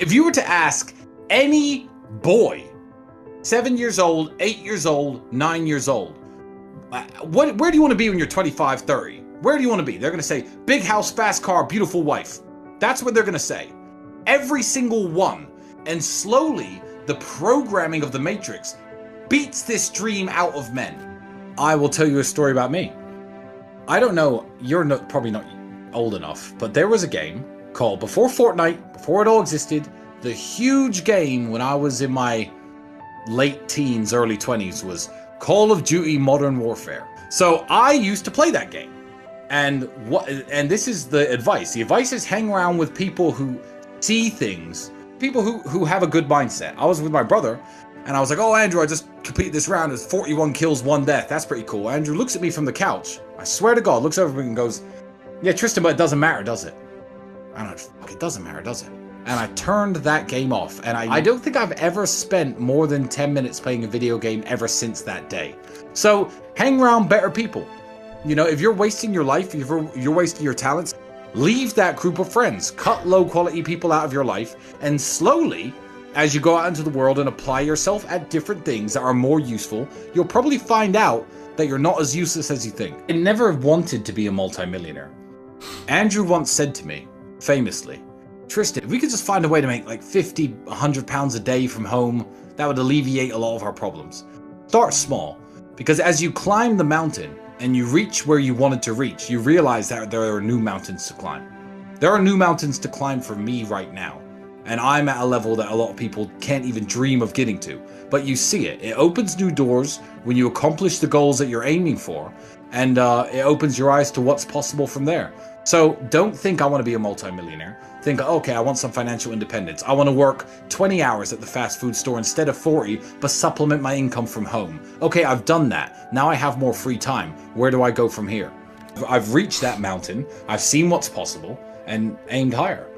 If you were to ask any boy, 7 years old, 8 years old, 9 years old, where do you want to be when you're 25, 30? Where do you want to be? They're going to say, big house, fast car, beautiful wife. That's what they're going to say. Every single one. And slowly, the programming of the Matrix beats this dream out of men. I will tell you a story about me. I don't know, you're probably not old enough, but there was a game called, before Fortnite, before it all existed, the huge game when I was in my late teens, early 20s was Call of Duty Modern Warfare. So I used to play that game. And this is the advice. The advice is hang around with people who see things, people who have a good mindset. I was with my brother and I was like, oh, Andrew, I just completed this round. It's 41 kills, 1 death. That's pretty cool. Andrew looks at me from the couch. I swear to God, looks over me and goes, yeah, Tristan, but it doesn't matter, does it? I don't know, it doesn't matter, does it? And I turned that game off. And I don't think I've ever spent more than 10 minutes playing a video game ever since that day. So hang around better people. You know, if you're wasting your life, if you're wasting your talents, leave that group of friends. Cut low quality people out of your life. And slowly, as you go out into the world and apply yourself at different things that are more useful, you'll probably find out that you're not as useless as you think. I never wanted to be a multimillionaire. Andrew once said to me, famously, Tristan, if we could just find a way to make like 50, 100 pounds a day from home, that would alleviate a lot of our problems. Start small, because as you climb the mountain and you reach where you wanted to reach, you realize that there are new mountains to climb. There are new mountains to climb for me right now. And I'm at a level that a lot of people can't even dream of getting to. But you see it. It opens new doors when you accomplish the goals that you're aiming for. And it opens your eyes to what's possible from there. So don't think I want to be a multimillionaire. Think, okay, I want some financial independence. I want to work 20 hours at the fast food store instead of 40, but supplement my income from home. Okay, I've done that. Now I have more free time. Where do I go from here? I've reached that mountain. I've seen what's possible and aimed higher.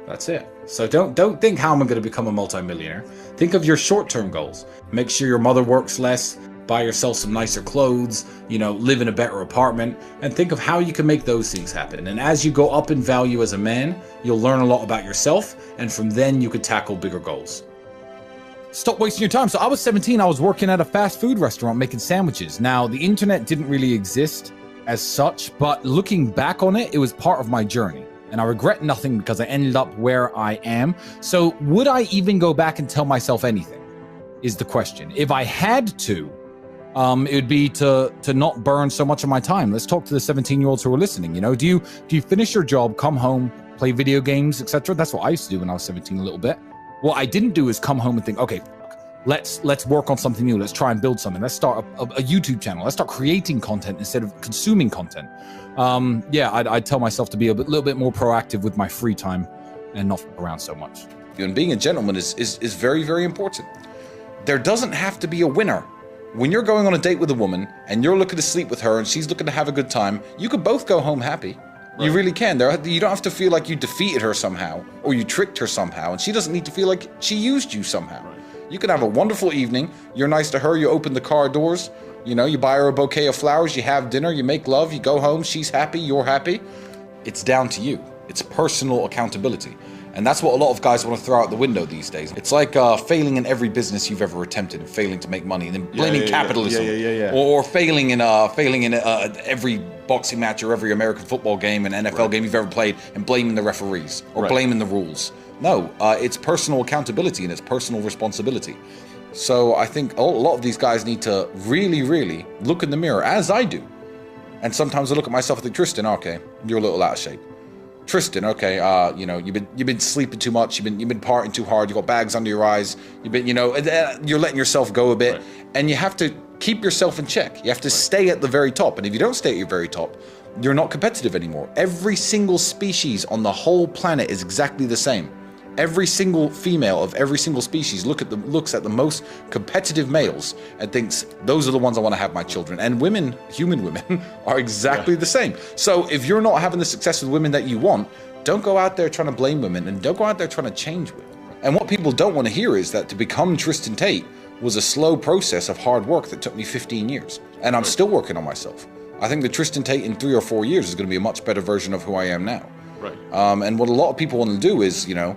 That's it. So don't think how am I going to become a multimillionaire. Think of your short-term goals. Make sure your mother works less. Buy yourself some nicer clothes, you know, live in a better apartment, and think of how you can make those things happen. And as you go up in value as a man, you'll learn a lot about yourself, and from then you could tackle bigger goals. Stop wasting your time. So I was 17, I was working at a fast food restaurant making sandwiches. Now, the internet didn't really exist as such, but looking back on it, it was part of my journey. And I regret nothing because I ended up where I am. So would I even go back and tell myself anything, is the question. If I had to, it would be to not burn so much of my time. Let's talk to the 17-year-olds who are listening. You know, do you finish your job, come home, play video games, etc.? That's what I used to do when I was 17 a little bit. What I didn't do is come home and think, okay, let's work on something new. Let's try and build something. Let's start a YouTube channel. Let's start creating content instead of consuming content. Yeah, I'd tell myself to be a little bit more proactive with my free time and not around so much. And being a gentleman is very, very important. There doesn't have to be a winner. When you're going on a date with a woman and you're looking to sleep with her and she's looking to have a good time, you could both go home happy. Right. You really can. You don't have to feel like you defeated her somehow or you tricked her somehow, and she doesn't need to feel like she used you somehow. Right. You can have a wonderful evening. You're nice to her. You open the car doors. You know, you buy her a bouquet of flowers. You have dinner. You make love. You go home. She's happy. You're happy. It's down to you. It's personal accountability. And that's what a lot of guys want to throw out the window these days. It's like failing in every business you've ever attempted and failing to make money, and then blaming capitalism, or failing in every boxing match or every American football game and NFL game you've ever played and blaming the referees or blaming the rules. No, it's personal accountability and it's personal responsibility. So I think a lot of these guys need to really, really look in the mirror, as I do. And sometimes I look at myself and think, Tristan, okay, you're a little out of shape. Tristan, okay, you know, you've been sleeping too much, you've been partying too hard, you got bags under your eyes, you're letting yourself go a bit, and you have to keep yourself in check. You have to stay at the very top, and if you don't stay at your very top, you're not competitive anymore. Every single species on the whole planet is exactly the same. Every single female of every single species looks at the most competitive males and thinks, those are the ones I want to have my children. And women, human women, are exactly the same. So if you're not having the success with women that you want, don't go out there trying to blame women, and don't go out there trying to change women. And what people don't want to hear is that to become Tristan Tate was a slow process of hard work that took me 15 years. And I'm still working on myself. I think the Tristan Tate in 3 or 4 years is going to be a much better version of who I am now. Right. And what a lot of people want to do is, you know,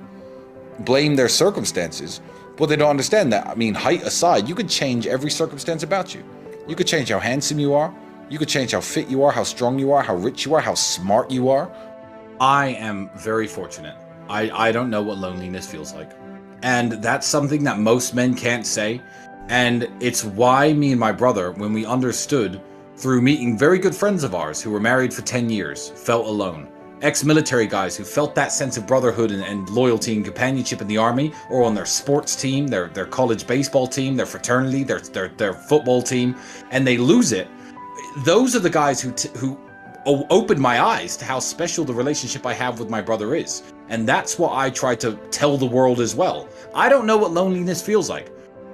blame their circumstances, but they don't understand that. I mean, height aside, you could change every circumstance about you. You could change how handsome you are. You could change how fit you are, how strong you are, how rich you are, how smart you are. I am very fortunate. I don't know what loneliness feels like. And that's something that most men can't say. And it's why me and my brother, when we understood through meeting very good friends of ours who were married for 10 years, felt alone. Ex-military guys who felt that sense of brotherhood and loyalty and companionship in the army, or on their sports team, their college baseball team, their fraternity, their football team, and they lose it. Those are the guys who opened my eyes to how special the relationship I have with my brother is. And that's what I try to tell the world as well. I don't know what loneliness feels like.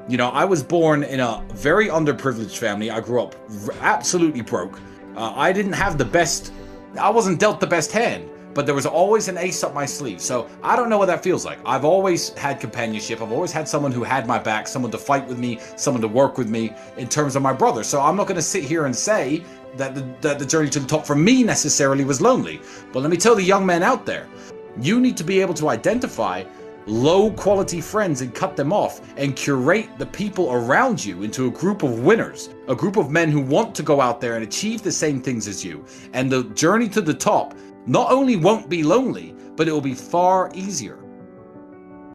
You know, I was born in a very underprivileged family. I grew up absolutely broke. I didn't have the best, I wasn't dealt the best hand, but there was always an ace up my sleeve. So I don't know what that feels like. I've always had companionship. I've always had someone who had my back, someone to fight with me, someone to work with me in terms of my brother. So I'm not going to sit here and say that the journey to the top for me necessarily was lonely. But let me tell the young men out there, you need to be able to identify low quality friends and cut them off and curate the people around you into a group of winners, a group of men who want to go out there and achieve the same things as you. And the journey to the top not only won't be lonely, but it will be far easier.